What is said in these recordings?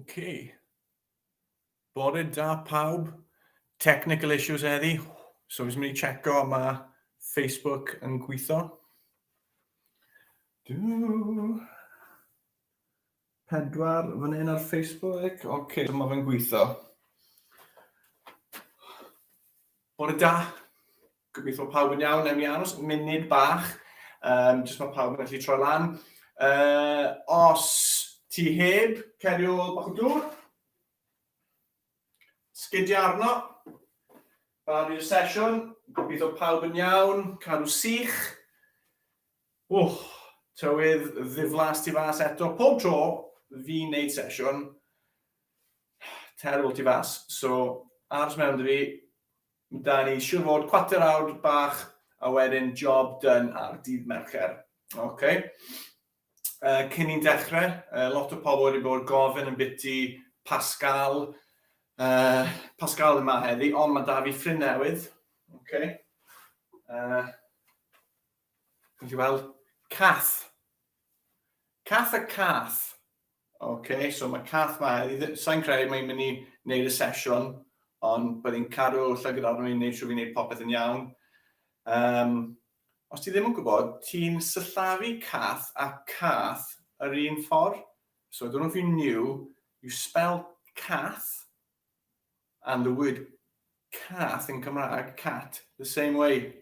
Okay. Bore da pawb. Technical issues heddi. So fi'n mynd i checo mae Facebook yn gweithio. Pedwar fan hyn ar Facebook. Okay, so mae fe'n gweithio. Bore da. Gobeithio pawb yn iawn. Newn ni aros munud bach. Jyst mae pawb yn gallu troi lan. Os ti heb cerio bach o dŵr, sgidio arno. Barri'r sesiwn. Gobeithio pawb yn iawn. Cadw sych. Tywydd ddiflas tu fas eto. Pob tro fi'n neud sesiwn, terrible tu fas. So, ars mewn dy fi, da ni siŵr fod cwarter awr bach a wedyn job done ar dydd Mercher. Okay. Cyn ni'n dechrau, lot o pobl wedi bod gofyn yn biti Pascal. Pascal yma heddi, ond mae da fi ffrind newydd. Okay. Dwi'n gweld Cath. Cath a Cath. Okay, so mae Cath yma heddi. Sa'n credu mae'n mynd i wneud y sesiwn, ond byddai'n cadw llygad arno i'n wneud siŵr fi'n wneud popeth yn iawn. Os ti ddim yn gwybod, ti'n syllafu Cath a Cath yr un ffordd. So I don't know if you knew, you spell Cath and the word cath in Cymraeg, cat, the same way.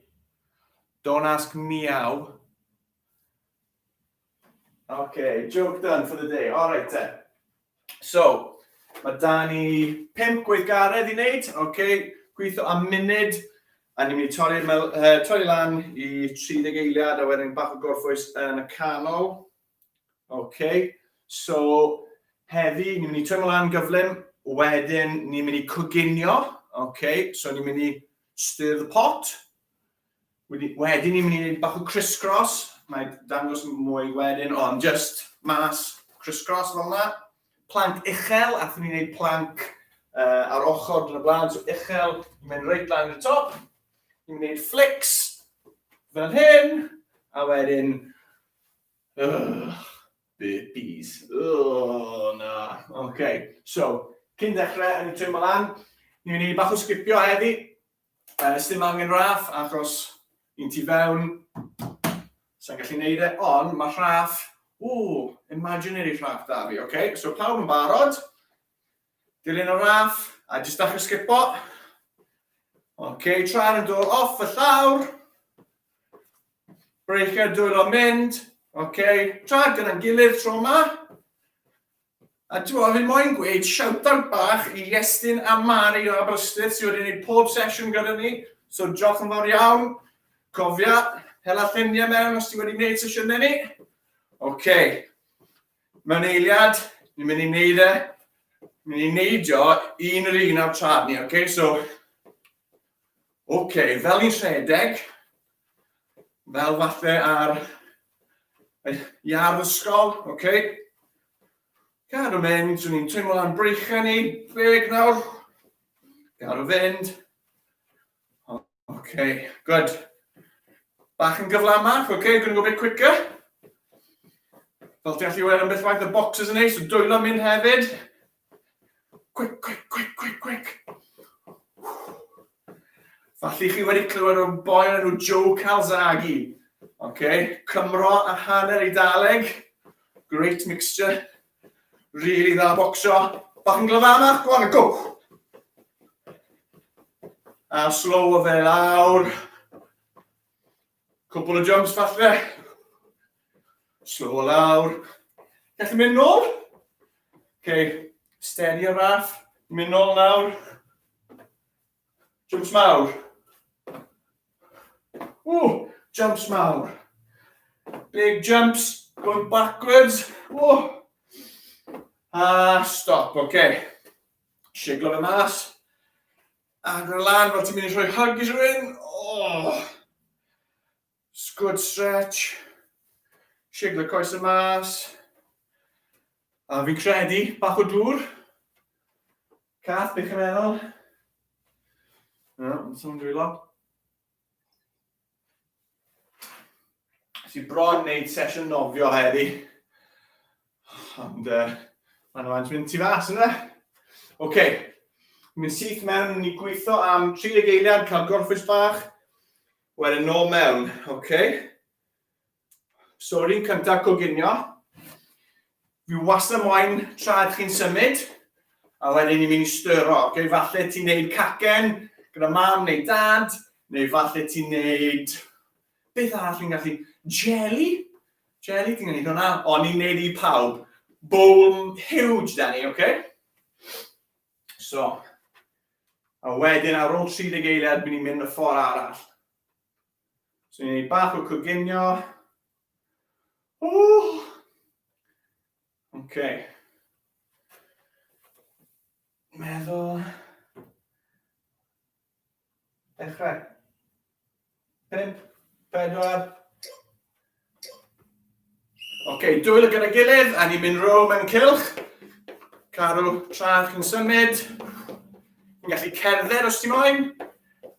Don't ask meow. Okay, joke done for the day. All right then. So, mae da ni 5 gweithgaredd i wneud. Okay, gweithio am munud. A ni'n mynd i torri lan i 30 eiliad a wedyn bach o gorffwys yn y canol. Okay, so heddi ni'n mynd i tynnu lan gyflym, wedyn ni'n mynd i coginio. Okay, so ni'n mynd i stir the pot. Wedyn ni'n mynd i wneud bach o criss-cross. Mae dangos mwy wedyn, ond just mas criss-cross fel yna. Plank uchel, athyn ni'n wneud plank ar ochr yn y blaen. So uchel, ni'n mynd reit lan i'r top. Ni'n gwneud flicks fel hyn, a wedyn, burpees. Na. Okay. So, cyn dechrau, ni'n twymo lan. Ni'n mynd i bach o sgipio heddi. Sdim angen raff, achos ni'n tu fewn. Sa'n gallu neud e, ond mae raff, imaginary raff da fi, okay? So, pawb yn barod. Dilyn o raff, a jyst dechrau sgipo. Okay, tra'n yn dod off y llawr. Breaker dwylo mynd. Okay, tra'n gyda'n gilydd tro yma. A fi'n moyn gweud shout-out bach i Iestyn a Mari o Aberystwyth sydd wedi gwneud pob sesiwn gyda ni. So, diolch yn fawr iawn. Cofia, hela lluniau mewn os ti wedi gwneud sesiynau ni. Okay, mewn eiliad, ni'n mynd i wneud e. Mynd i neidio un yr un ar trad ni, okay? So, okay, fel i'n rhedeg, fel falle ar iard ysgol, okay? Gadw mynd, so ni'n twymo lan breichau ni, 10 nawr. Gadw fynd. Okay, good. Bach yn gyflamach, okay, gonna go a bit quicker. Fel ti allu weld yn beth faith y boxes yn ei, so dwylo mynd hefyd. Quick, quick, quick, quick, quick. Falli chi wedi clywed o'r boi yn enw Joe Calzaghe. Okay, Cymro a hanner Eidaleg. Great mixture. Really dda bocsio. Bach yn glyfanach, go on, go. A slow o fe lawr. Cwpl o jumps falle. Slow o lawr. Gallu mynd nôl? Okay, steady o raff. Mynd nôl nawr. Jumps mawr. Jumps mawr. Big jumps, going backwards. Stop, okay. Siglo fe mas. Agor lan fel ti'n mynd i rhoi hug i rhywun. Good stretch. Siglo coes y mas. A fi'n credu, bach o dŵr. Cath, beth chi'n meddwl? So'n dwylo. Si bron wneud sesiwn nofio heddi. Ond Mae'n rhaid mynd tu fas yna. OK. Mynd syth mewn, ni gweithio am 30 eiliad, cael gorffwys bach. Wedyn nôl mewn, OK. So, yr un cyntaf coginio. Fi wastad ymlaen traed chi'n symud. A wedyn ni'n mynd i styro. OK, falle ti'n neud cacen gyda mam neu dad. Neu falle ti'n neud... Beth arall ni'n gallu... Jelly? Jelly, ti'n gwneud hwnna? O, ni'n neud i pawb. Bowl huge da ni, OK? So, a wedyn ar ôl 30 eiliad, bydd ni'n mynd y ffordd arall. So, ni'n neud bach o coginio. Oh! OK. Meddwl... Dechrau. 5, 4... OK, dwylo gyda gilydd, a ni'n mynd row mewn cylch. Cadw traed chi'n symud. Ni'n gallu cerdded os ti moyn.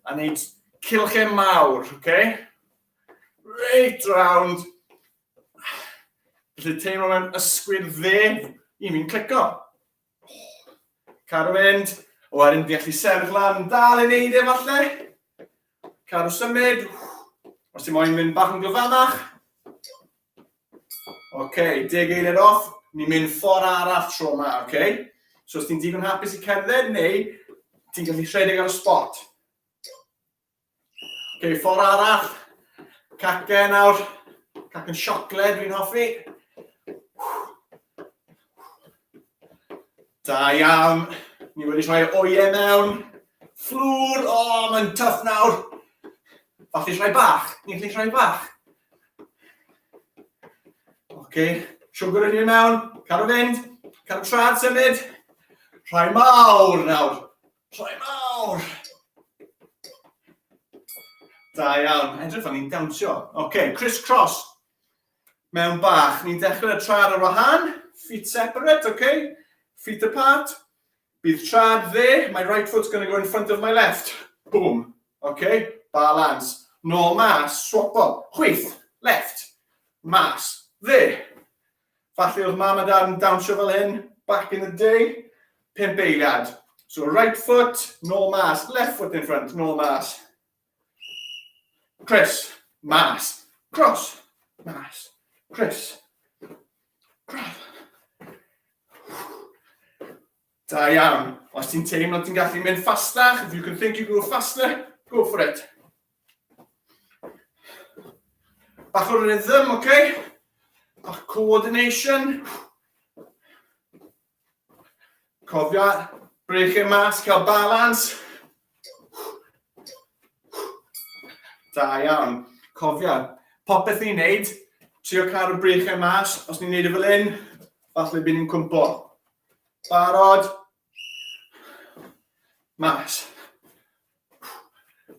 A wneud cylchau mawr, OK? Right round. Felly teimlo mewn ysgwydd dde, i mi'n clico. Cadw mynd. O wedyn, di gallu sefyll lan, dal i neud e falle. Cadw symud. Os ti moyn mynd bach yn glyfamach. OK, 10 eiliad off, ni'n mynd ffordd arall tro yma, OK? So os ti'n digon hapus i cerdded, neu ti'n gallu rhedeg ar y spot. OK, ffordd arall. Cacen nawr. Cacen siocled dwi'n hoffi. Da iawn. Ni wedi rhoi oiau mewn. Fflwr, o, mae'n tuff nawr. Falle rhoi bach. Ni'n gallu rhoi bach. OK, siwgr yn un mewn, cadw fynd, cadw trad symud, rhai mawr nawr, rhai mawr. Da iawn, edrych fan ni'n dawnsio. OK, criss-cross, mewn bach, ni'n dechrau y trad ar wahân, feet separate, OK, feet apart. Bydd trad dde, my right foot's going to go in front of my left. Boom, OK, balance. Nôl mas, swapo, chwyth, left, mas. Dde. Falle oedd mam a dad yn dawnsio fel hyn, back in the day, 5 eiliad. So right foot, nôl mas, left foot in front, nôl mas. Criss, mas, cross, mas, criss, cross. Da iawn. Os ti'n teimlo ti'n gallu mynd fastach, if you can think you go faster, go for it. Bach o rhythm, OK? Bach coordination. Cofia, breichau mas, cael balans. Da iawn. Cofia, popeth i'n neud, trio cadw breichau mas, os ni'n neud e fel un, falle bydd ni'n cwmpo. Barod. Mas.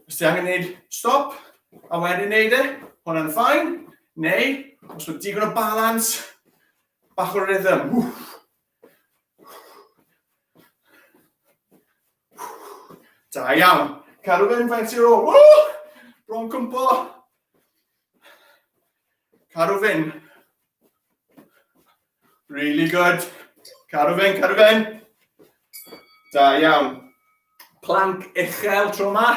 Os ti angen neud stop, a wedyn neud e, hwnna'n ffain. Neu, os mae digon o balans, bach o rhythm. Da iawn. Cadw fynd faint i'r ôl. Bron cwmpo. Cadw fynd. Really good. Cadw fynd, cadw fynd. Da iawn. Plank uchel tro yma.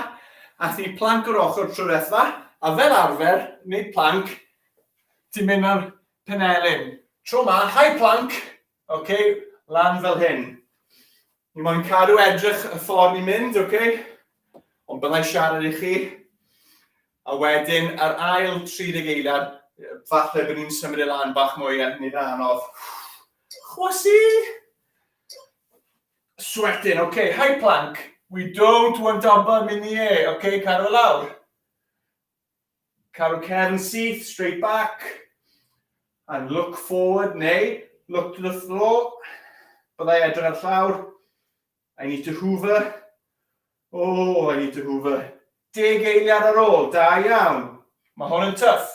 A thi plank yr ochr tro ddiwetha. A fel arfer, nid plank, ti'n mynd ar penelyn. Tro yma, high plank, OK, lan fel hyn. Ni moyn cadw edrych y ffordd ni'n mynd, OK? Ond byddai siarad i chi. A wedyn, ar ail 30 eiliad, falle bydd ni'n symud i lan bach mwy nid anodd. Chwysi! Sweating, OK, high plank. We don't want our bum in the air, OK? Cadw lawr. Cadw cefn syth, straight back. And look forward, neu look to the floor. Byddai edrych ar llawr. I need to hoover. Oh, I need to hoover. 10 eiliad ar ôl, da iawn. Mae hwn yn tuff.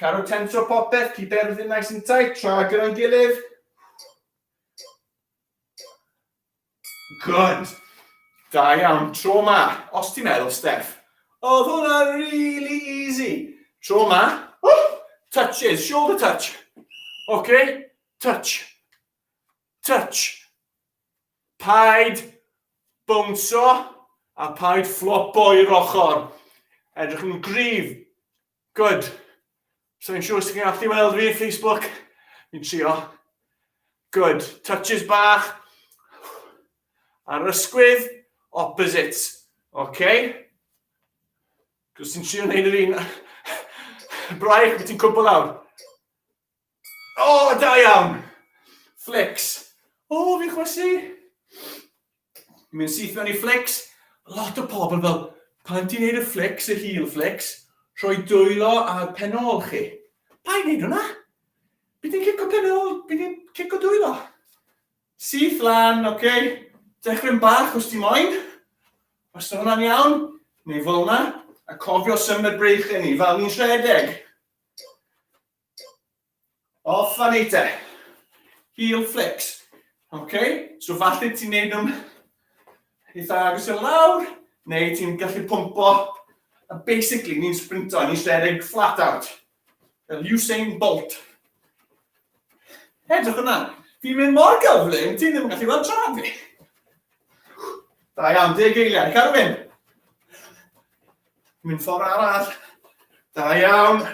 Cadw tensio popeth, keep everything nice and tight, tra gyda'n gilydd. Good. Da iawn, tro yma. Os ti'n meddwl, Steph, oedd hwnna really easy. Tro yma, touches, shoulder touch. OK, touch. touch. Paid bwnsio a paid flopo i'r ochr. Edrych yn gryf. Good. So fi'n siŵr sy'n gallu weld fi Facebook. Fi'n trio. Good. Touches bach. Ar ysgwydd, opposites. Okay? Cos ti'n trio wneud yr un. Braich, beth ti'n cwbl lawr. O, da iawn. Flicks. O, fi'n chwysu. Mi'n syth mewn i flicks. Lot o pobl fel, pan ti'n neud y flicks, y heel flicks, rhoi dwylo ar penol chi. Pa i neud hwnna? Bydd ti'n cico penol, bydd ti'n cico dwylo. Syth lan, okay? Dechrau'n bach os ti moyn. Os yna hwnna'n iawn, neu fel yna, a cofio symud breichau ni, fel ni'n rhedeg. Off fan eite. Heel flicks. Okay? So falle ti'n neud nhw'n eitha agos i'r lawr, neu ti'n gallu pwmpo. A basically, ni'n sprinto, ni'n rhedeg flat out. Fel Usain Bolt. Edrych hwnna. Fi'n mynd mor gyflym, ti'n ddim yn gallu weld trad fi. Da iawn, 10 eiliad, cadw mynd. Mynd ffordd arall. Da iawn.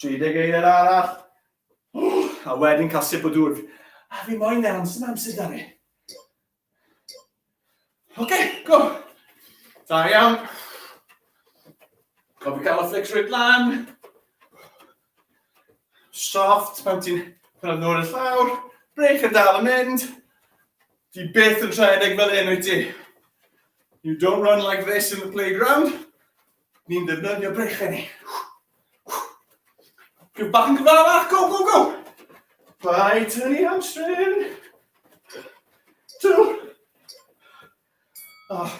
30 eiliad arall. A wedyn cael sip o dŵr. A fi moyn iawn, sy'n amser da ni. Okay, go. Da iawn. Cofio cael y flicks reit lan. Soft, pan ti'n prynu nhw'r llawr. Breich yn dal yn mynd. Di byth yn rhedeg fel un wyt ti. You don't run like this in the playground. Ni'n defnyddio breichau ni. Gyf bach yn gyfalaf, go, go, go. By turning hamstring. 2. Oh,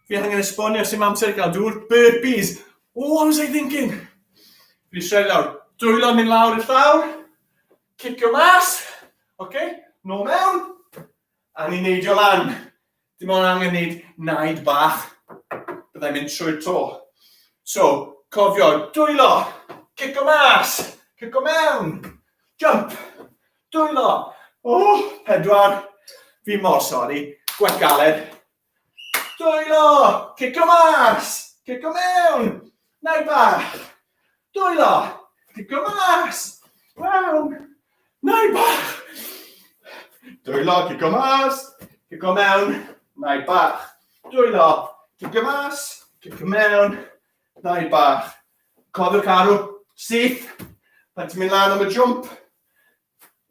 fi angen esbonio sy'n amser gael dŵr. Burpees. Oh, what was I thinking? Fi eisiau lawr. Dwylo mynd lawr i'r llawr. Cicio mas. Okay, no mewn. A ni'n neidio lan. Dim ond angen neud naid bach. Byddai'n mynd trwy'r to. So, cofio, dwylo. Cicio mas. Cicio mewn. Jump. Dwylo. Oh, 4. Fi mor sori. Gwell galed. Dwylo. Cicio mas. Cicio mewn. Naid bach. Dwylo. Cicio mas. Mewn. Naid bach. Dwylo. Cicio mas. Cicio mewn. Naid bach. Dwylo. Cicio mas. Cicio mewn. Naid bach. Cofio carw. Syth. Pan ti'n mynd lan am y jump.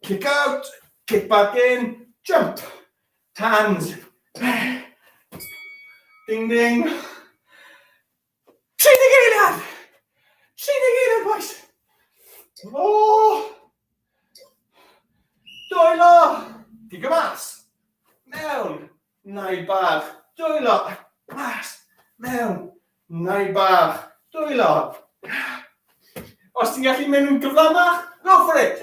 Kick out. Kick back in. Jump. Hands. Ding ding. 30 eiliad. 30 eiliad, boys. Oh. Dwylo. Cicio mas. Mewn. Naid bach. Dwylo. Mas. Mewn. Naid bach. Dwylo. Os ti'n gallu mynd yn gyflamach, go for it.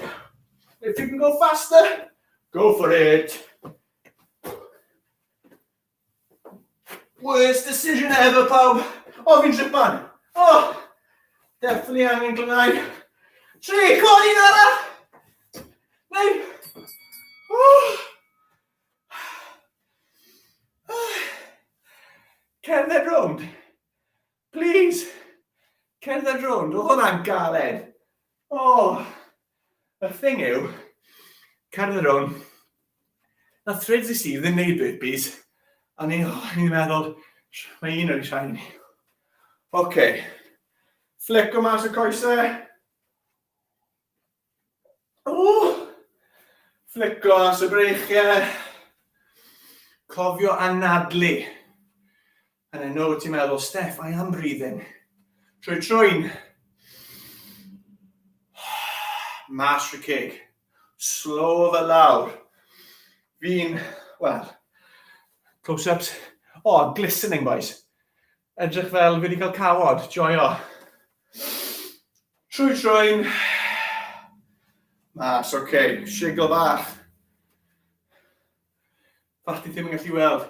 If you can go faster, go for it. Worst decision ever, pawb. O, fi'n tripan. Oh, definitely angen glynau. 3, codi nara. Neu. Cerdded rownd. Please. Cerdded rownd. Oedd hwnna'n galed. Oh. Y thing yw, cerdded rownd. Na threads i sydd yn neud burpees. A ni'n meddwl, mae un o'r shiny. Okay. Flico mas y coesau. Flico mas y breichiau. Cofio anadlu. And I know ti'n meddwl, Steph, I am breathing. Trwy trwyn. Mas rhy cig. Slow fe lawr. Fi'n, well, close-ups. Oh, glistening, boys. Edrych fel fi wedi cael cawod, joio. Trwy trwyn. Mas, okay. Sigl bach. Fach ti ddim yn gallu weld.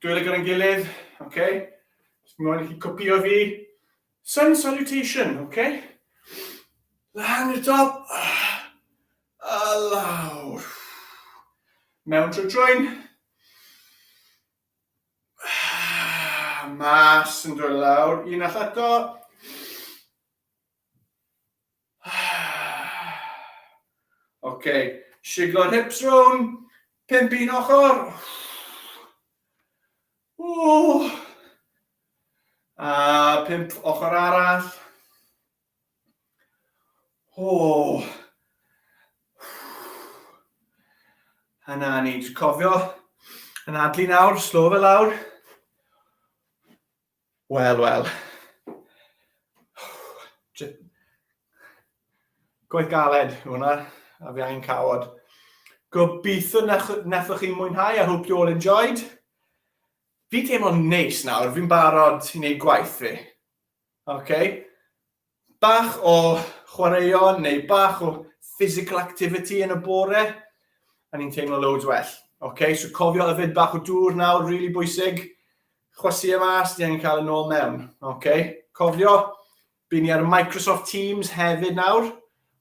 Dwylo gyda'n gilydd, okay? Mae'n gallu copio fi. Sun salutation, okay? Lan i'r top. A lawr. Mewn trwy trwyn. Mas yn dod lawr. Un all eto. OK. Siglo'r hips rown. 5 un ochr. A 5 ochr arall. Yna ni, jyst cofio, yn adlu nawr, slo fe lawr. Wel. Gwaith galed hwnna, a fi angen cawod. Gobeithio nethoch chi mwynhau, I hope you all enjoyed. Fi teimlo'n neis nawr, fi'n barod i wneud gwaith fi. OK? Bach o chwaraeon neu bach o physical activity yn y bore, a ni'n teimlo loads well. OK? So cofio yfed bach o dŵr nawr, really bwysig. Chwysu y mas, ni angen cael yn ôl mewn. OK? Cofio, bydd ni ar Microsoft Teams hefyd nawr.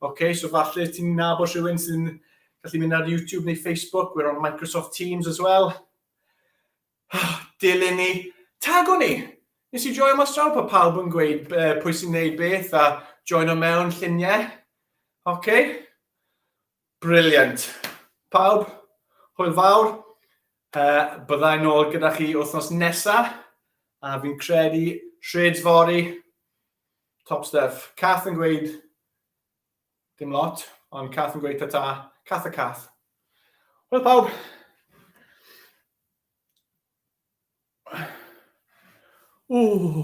OK? So falle ti'n nabod rhywun sy'n gallu mynd ar YouTube neu Facebook, we're on Microsoft Teams as well. Dilyn ni. Tago ni! Nes i joio mas draw pa pawb yn gweud pwy sy'n neud beth a joino mewn lluniau. OK? Brilliant. Pawb, hwyl fawr. Byddai'n ôl gyda chi wythnos nesaf. A fi'n credu shreds fori. Top stuff. Cath yn gweud dim lot, ond Cath yn gweud tata. Cath a Cath. Hwyl pawb. Ooh.